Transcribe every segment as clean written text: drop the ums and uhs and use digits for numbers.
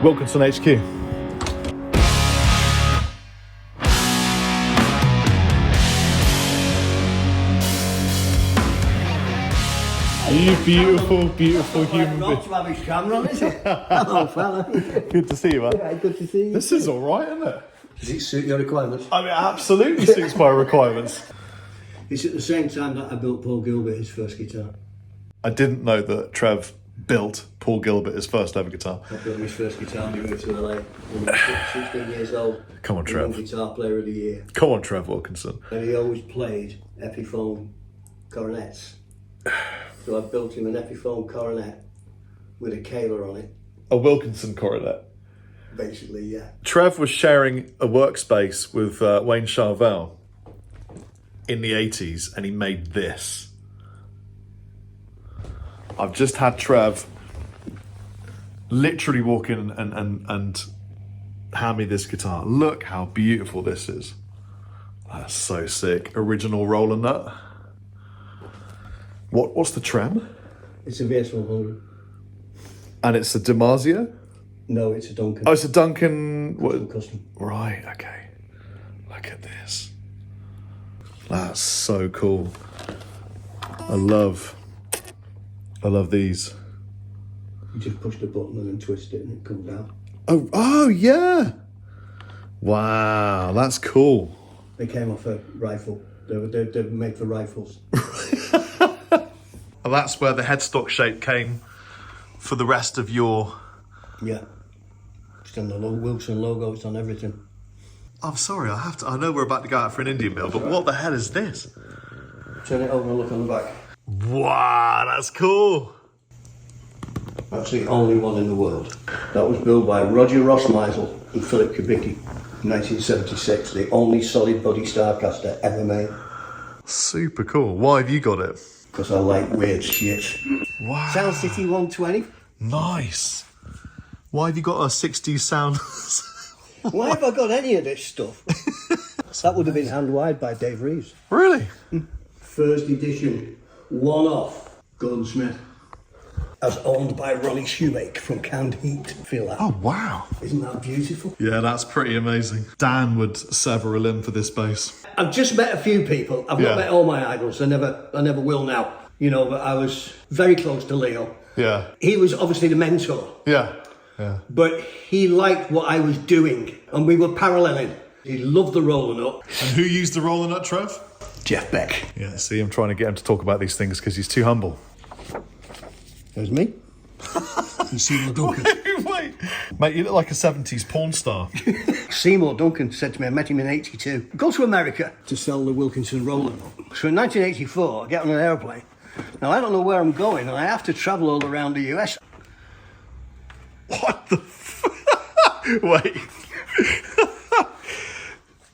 Wilkinson HQ. You beautiful, beautiful human being. Not to have his camera on, is it? Hello, fella. Good to see you, man. Yeah, good to see you. This is all right, isn't it? Does it suit your requirements? I mean, it absolutely suits my requirements. It's at the same time that I built Paul Gilbert his first guitar. I didn't know that Trev built Paul Gilbert his first ever guitar. I built his first guitar when he moved to LA. When he was 16 years old. Come on, Trev. Guitar player of the year. Come on, Trevor Wilkinson. And he always played Epiphone coronets. So I built him an Epiphone coronet with a Kaler on it. A Wilkinson coronet. Basically, yeah. Trev was sharing a workspace with Wayne Charvel in the 80s, and he made this. I've just had Trev literally walk in and hand me this guitar. Look how beautiful this is. That's so sick. Original Roland nut. What's the trem? It's a VS100. And it's a DiMarzio? No, it's a Duncan. Oh, it's a Duncan. Custom. Right, okay. Look at this. That's so cool. I love these. You just push the button and then twist it and it comes out. Oh yeah. Wow, that's cool. They came off a rifle. They're made for rifles. Well, that's where the headstock shape came for the rest of your... Yeah. It's on the Wilson logo, it's on everything. I'm sorry, I know we're about to go out for an Indian meal, but what the hell is this? Turn it over and look on the back. Wow, that's cool. That's the only one in the world. That was built by Roger Rossmeisel and Philip Kubicki in 1976. The only solid body Starcaster ever made. Super cool. Why have you got it? Because I like weird shit. Wow. Sound City 120. Nice. Why have you got a 60s sound? Why have I got any of this stuff? That would have been hand wired by Dave Reeves. Really? First edition, one-off, Goldsmith. As owned by Ronnie Shoemake from Canned Heat. Feel that? Oh, wow. Isn't that beautiful? Yeah, that's pretty amazing. Dan would sever a limb for this bass. I've just met a few people. I've not met all my idols. I never will now. You know, but I was very close to Leo. Yeah. He was obviously the mentor. Yeah. Yeah. But he liked what I was doing, and we were paralleling. He loved the Roland nut. And who used the Roland nut, Trev? Jeff Beck. Yeah, see, I'm trying to get him to talk about these things because he's too humble. There's me. And Seymour Duncan. Wait. Mate, you look like a 70s porn star. Seymour Duncan said to me, I met him in 82. Go to America to sell the Wilkinson Roland nut. So in 1984, I get on an airplane. Now, I don't know where I'm going, and I have to travel all around the US. What the Wait.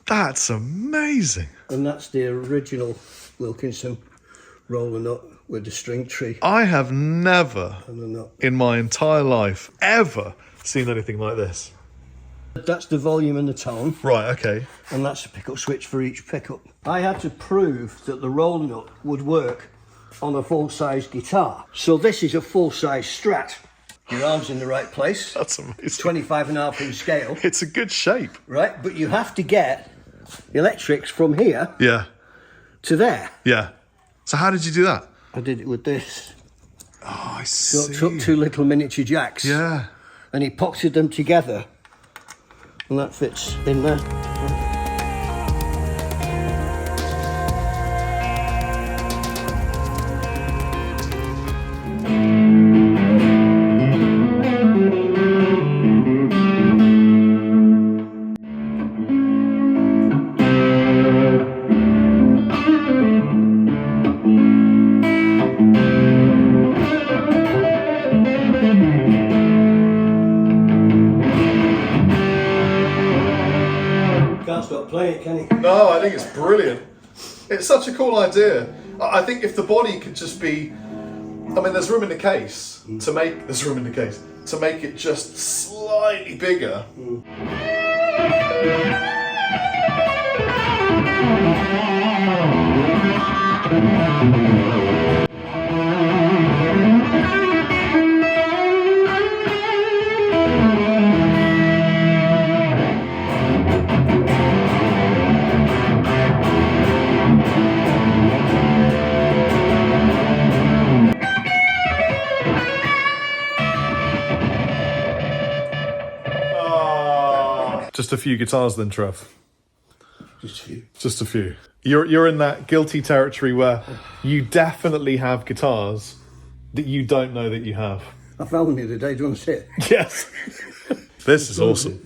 That's amazing. And that's the original Wilkinson Roland nut with the string tree. I have never, And the nut. in my entire life, ever seen anything like this. That's the volume and the tone. Right, okay. And that's the pickup switch for each pickup. I had to prove that the Roland nut would work on a full-size guitar. So this is a full-size Strat. Your arm's in the right place. That's amazing. 25.5 inch scale. It's a good shape. Right, but you have to get electrics from here Yeah. to there. Yeah. So how did you do that? I did it with this. Oh, I So see. I took two little miniature jacks. Yeah. And he pocketed them together. And that fits in there. Can't stop playing it, can he? No, I think it's brilliant. It's such a cool idea. I think if the body could just be, I mean, there's room in the case to make it just slightly bigger. Just a few guitars then, Trev. Just a few. Just a few. You're in that guilty territory where you definitely have guitars that you don't know that you have. I found one the other day. Do you want to see it? Yes. This is awesome.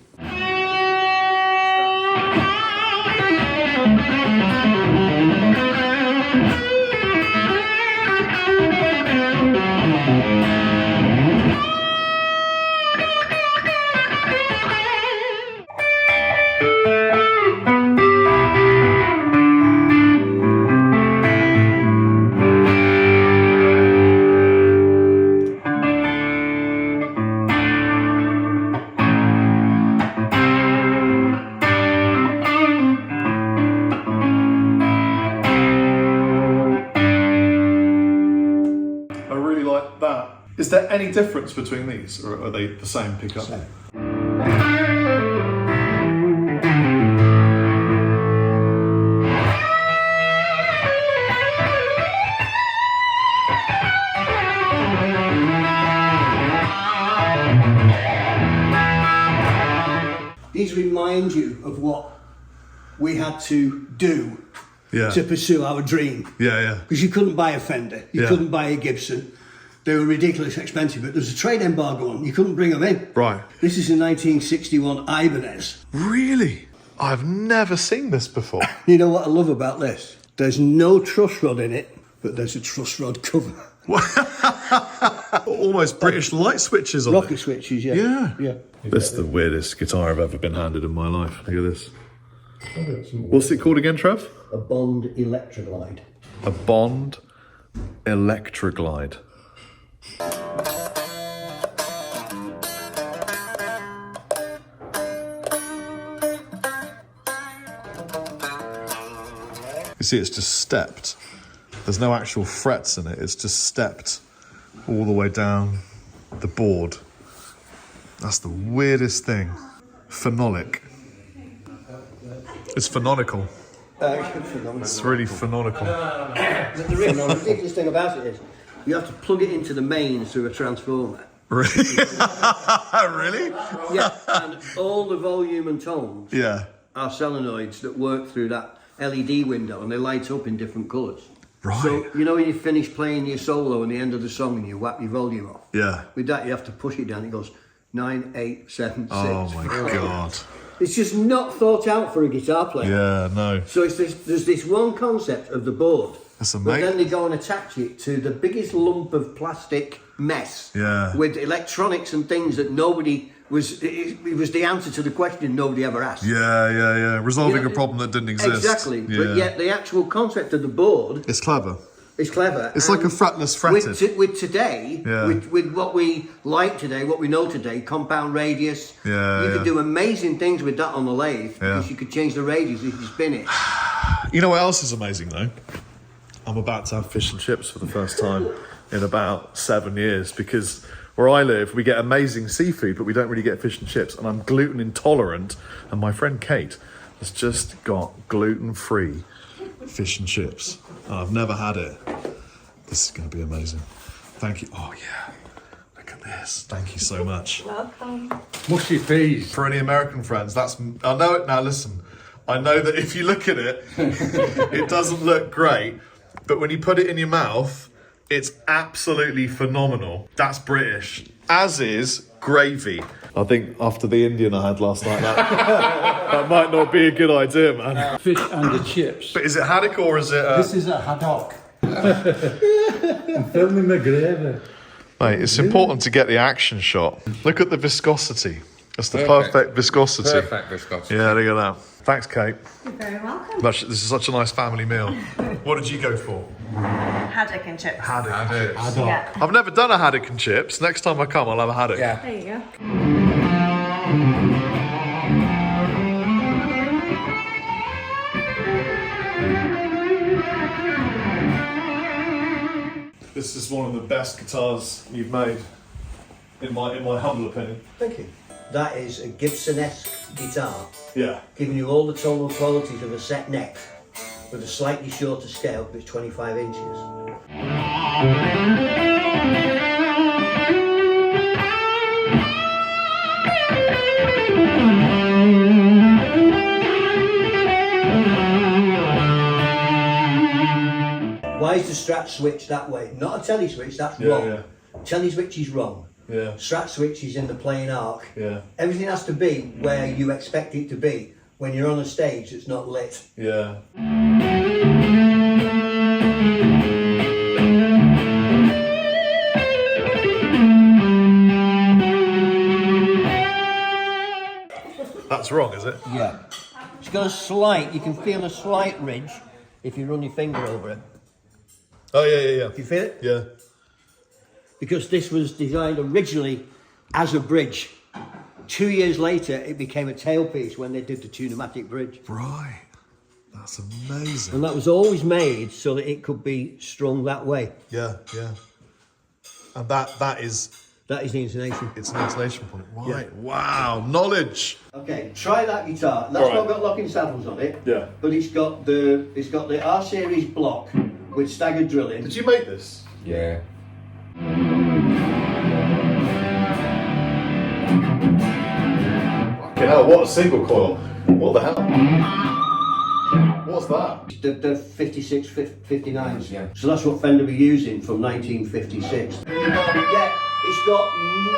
Is there any difference between these, or are they the same pickup? Same. These remind you of what we had to do to pursue our dream. Yeah. Because you couldn't buy a Fender, you couldn't buy a Gibson. They were ridiculously expensive, but there was a trade embargo on. You couldn't bring them in. Right. This is a 1961 Ibanez. Really? I've never seen this before. You know what I love about this? There's no truss rod in it, but there's a truss rod cover. Almost British light switches on Rocket it. switches, yeah. This is the weirdest guitar I've ever been handed in my life. Look at this. What's it called again, Trev? A Bond Electroglide. A Bond Electroglide. You see, it's just stepped. There's no actual frets in it. It's just stepped all the way down the board. That's the weirdest thing. Phenolic. It's phononical. It's really phononical. The ridiculous thing about it is you have to plug it into the mains through a transformer. Really? Really? Yeah, and all the volume and tones are solenoids that work through that LED window, and they light up in different colours. Right. So, you know when you finish playing your solo at the end of the song and you whap your volume off? Yeah. With that, you have to push it down. It goes 9, 8, 7, 6. Oh my God. It's just not thought out for a guitar player. Yeah, no. So there's this one concept of the board. That's But amazing. then they go and attach it to the biggest lump of plastic mess. Yeah. With electronics and things that nobody was... It was the answer to the question nobody ever asked. Yeah. Resolving You know, a problem that didn't exist. Exactly. Yeah. But yet the actual concept of the board It's clever. is clever. It's like a fretless fretted. With today, with what we like today, what we know today, compound radius, you could do amazing things with that on the lathe because you could change the radius if you spin it. You know what else is amazing though? I'm about to have fish and chips for the first time in about 7 years because where I live, we get amazing seafood, but we don't really get fish and chips. And I'm gluten intolerant. And my friend Kate has just got gluten-free fish and chips. I've never had it. This is going to be amazing. Thank you. Oh yeah, look at this. Thank you so much. Welcome. Mushy peas. For any American friends, I know it now. Listen, I know that if you look at it, it doesn't look great, but when you put it in your mouth, it's absolutely phenomenal. That's British. As is gravy. I think after the Indian I had last night, that might not be a good idea, man. Fish and the chips. But is it haddock or is it? This is a haddock. I'm filming the gravy. Mate, it's important to get the action shot. Look at the viscosity. That's the perfect viscosity. Perfect viscosity. Yeah, look at that. Thanks, Kate. You're very welcome. This is such a nice family meal. What did you go for? Haddock and chips. Haddock. Haddock. Yeah. I've never done a haddock and chips. Next time I come, I'll have a haddock. Yeah. There you go. This is one of the best guitars you've made, in my humble opinion. Thank you. That is a Gibson-esque guitar, Yeah. giving you all the tonal qualities of a set neck with a slightly shorter scale, but it's 25 inches. Why is the Strat switch that way? Not a telly switch, that's wrong. Telly switch is wrong. Strat switch is in the playing arc. Everything has to be where you expect it to be when you're on a stage that's not lit. That's wrong, is it? Yeah. It's got a slight, you can feel a slight ridge if you run your finger over it. Oh, yeah. Do you feel it? Yeah. Because this was designed originally as a bridge. 2 years later, it became a tailpiece when they did the Tunematic bridge. Right. That's amazing. And that was always made so that it could be strung that way. Yeah. And that is... That is the intonation. It's an intonation point. Right. Yeah. Wow. Knowledge. Okay, try that guitar. That's not got locking saddles on it. Yeah. But it's got the R series block with staggered drilling. Did you make this? Yeah. Fucking hell, what a single coil. What the hell? What's that? The 56, 59s. Yeah. So that's what Fender were using from 1956. Yeah, it's got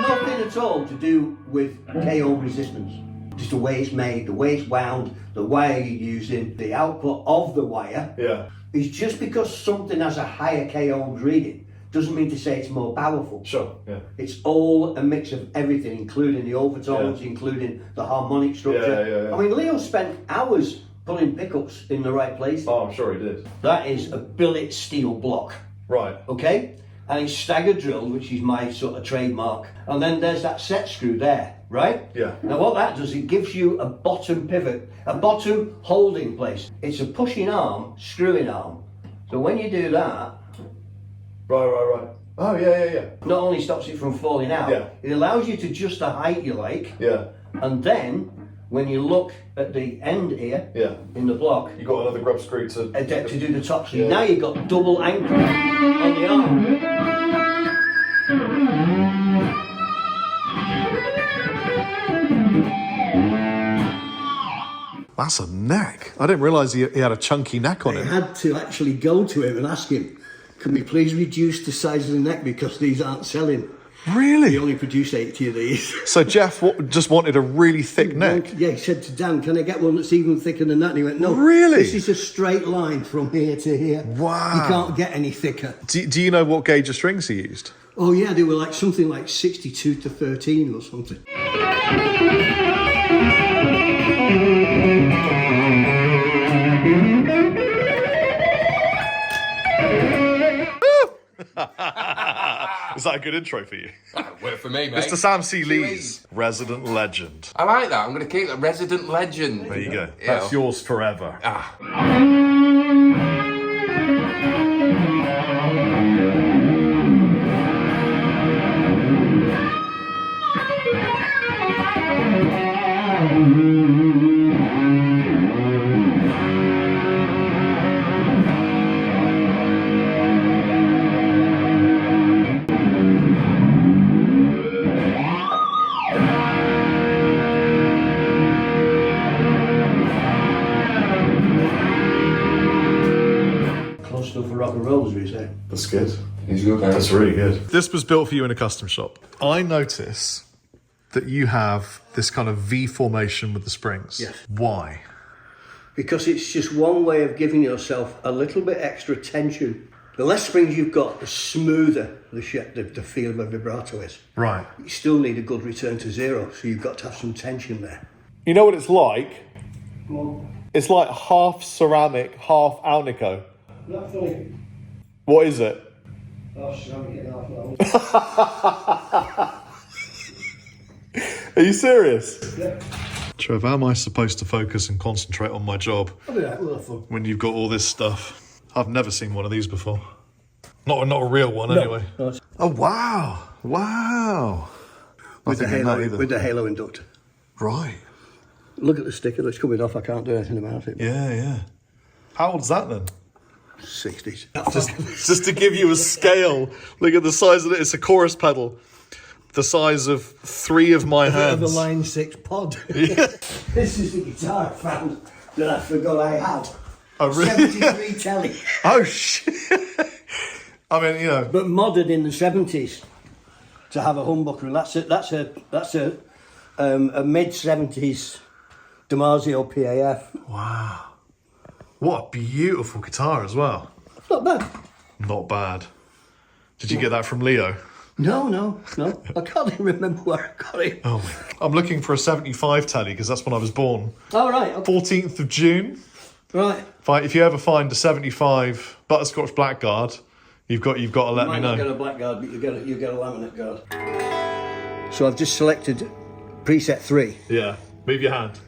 nothing at all to do with KO resistance. Just the way it's made, the way it's wound, the wire you're using, the output of the wire. Yeah. Is just because something has a higher KO reading doesn't mean to say it's more powerful. Sure, yeah. It's all a mix of everything, including the overtones, including the harmonic structure. Yeah. I mean, Leo spent hours pulling pickups in the right place. Oh, I'm sure he did. That is a billet steel block. Right. Okay? And it's stagger drilled, which is my sort of trademark. And then there's that set screw there, right? Yeah. Now what that does, it gives you a bottom pivot, a bottom holding place. It's a pushing arm, screwing arm. So when you do that... Right. Oh, yeah. Not only stops it from falling out, it allows you to adjust the height you like. Yeah. And then, when you look at the end here, in the block, You got another grub screw to do the top. So now you've got double anchor on the arm. That's a neck. I didn't realise he had a chunky neck on I it. had to actually go to him and ask him, can we please reduce the size of the neck because these aren't selling? Really? He only produced 80 of these. So Jeff just wanted a really thick neck? Yeah, he said to Dan, can I get one that's even thicker than that? And he went, no. Really? This is a straight line from here to here. Wow. You can't get any thicker. Do you know what gauge of strings he used? Oh yeah, they were like something like 62 to 13 or something. Is that a good intro for you? Work for me, mate. Mr. Sam C. Lee's resident legend. I like that. I'm going to keep that resident legend. There you go. Yeah. That's yours forever. Close enough for rock and roll, as we say. That's good. He's good, man. That's really good. This was built for you in a custom shop. I notice that you have this kind of V formation with the springs. Yes. Why? Because it's just one way of giving yourself a little bit extra tension. The less springs you've got, the smoother the feel of a vibrato is. Right. You still need a good return to zero, so you've got to have some tension there. You know what it's like? It's like half ceramic, half Alnico. Not funny. What is it? Oh, ceramic and half. Are you serious? Yeah. Trev, how am I supposed to focus and concentrate on my job I'll do that, we'll have fun. when you've got all this stuff? I've never seen one of these before. Not a real one, anyway. No. Oh, wow. Wow. With the halo inductor. Right. Look at the sticker, it's coming off, I can't do anything about it. Yeah. How old's that then? 60s. Just to give you a scale, look at the size of it. It's a chorus pedal. The size of 3 of my hands. The Line 6 pod. This is the guitar I found that I forgot I had. Oh, really? 73 telly. Oh, shit. I mean, you know. But modded in the 70s to have a humbucker. That's a mid-70s Damasio PAF. Wow. What a beautiful guitar as well. Not bad. Not bad. Did you get that from Leo? No. I can't even remember where I got it. Oh, I'm looking for a 75 telly because that's when I was born. Oh, right. Okay. 14th of June. Right. If you ever find a 75 Butterscotch Blackguard, you've got to let me know. You might not get a blackguard, but you get a laminate guard. So I've just selected preset 3. Yeah. Move your hand.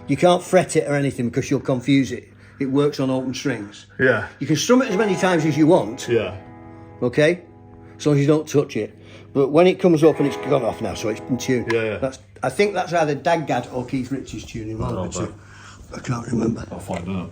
You can't fret it or anything because you'll confuse it. It works on open strings. Yeah. You can strum it as many times as you want. Yeah. Okay? As long as you don't touch it. But when it comes up and it's gone off now, so it's in tune. Yeah. I think that's either Daggat or Keith Richards tuning. One of the two. I can't remember. I'll find out.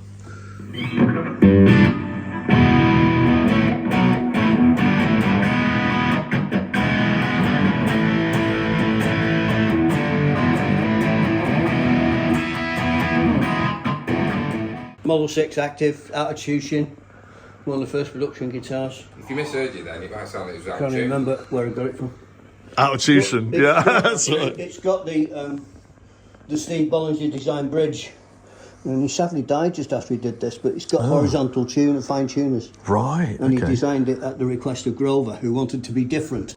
Model 6 active, out of tuition. One of the first production guitars. If you misheard you then, it might sound like it was out Can't of tune. remember where I got it from. Out of tuition. Yeah, that's right. It's got the Steve Bollinger design bridge. And he sadly died just after he did this, but it's got horizontal tune and fine tuners. Right. And he designed it at the request of Grover, who wanted to be different.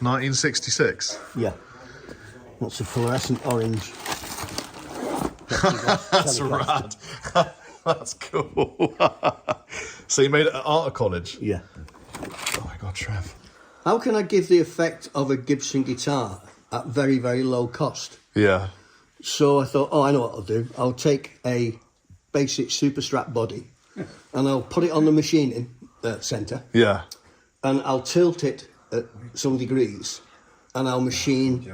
$1966. Yeah. That's a fluorescent orange. That's rad. That's cool. So you made it at art college? Yeah. Oh my God, Trev. How can I give the effect of a Gibson guitar at very, very low cost? Yeah. So I thought, I know what I'll do. I'll take a basic super strap body and I'll put it on the machining centre. Yeah. And I'll tilt it at some degrees and I'll machine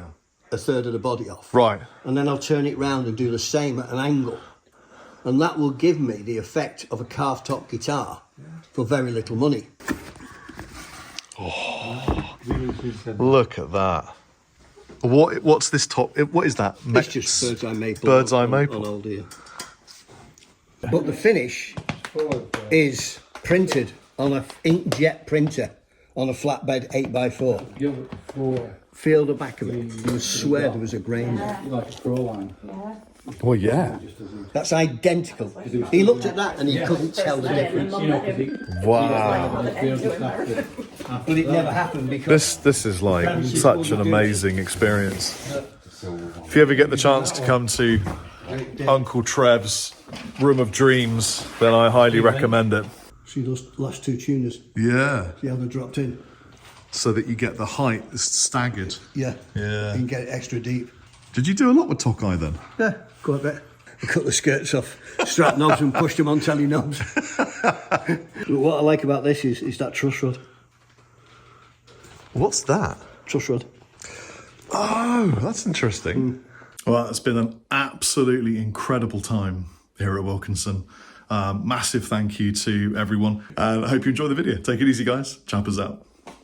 a third of the body off. Right. And then I'll turn it round and do the same at an angle. And that will give me the effect of a carved top guitar for very little money. Oh, look at that. What's this top? What is that? It's just bird's eye maple. Bird's eye maple. On old ear. But the finish is printed on a inkjet printer on a flatbed 8x4. Feel the back of it. You would swear there was a grain there. Like a scroll line. Well, yeah. That's identical. He looked at that and he couldn't tell the difference. Wow. But it never happened because This is like such an amazing experience. If you ever get the chance to come to Uncle Trev's Room of Dreams, then I highly recommend it. see those last two tuners. Yeah. See how they dropped in? So that you get the height staggered. Yeah. Yeah. You can get it extra deep. Did you do a lot with Tokai then? Yeah, quite a bit. I cut the skirts off, strap knobs and pushed them on telly knobs. But what I like about this is that truss rod. What's that? Truss rod. Oh, that's interesting. Well, it's been an absolutely incredible time here at Wilkinson. Massive thank you to everyone. And I hope you enjoy the video. Take it easy, guys. Chappers out.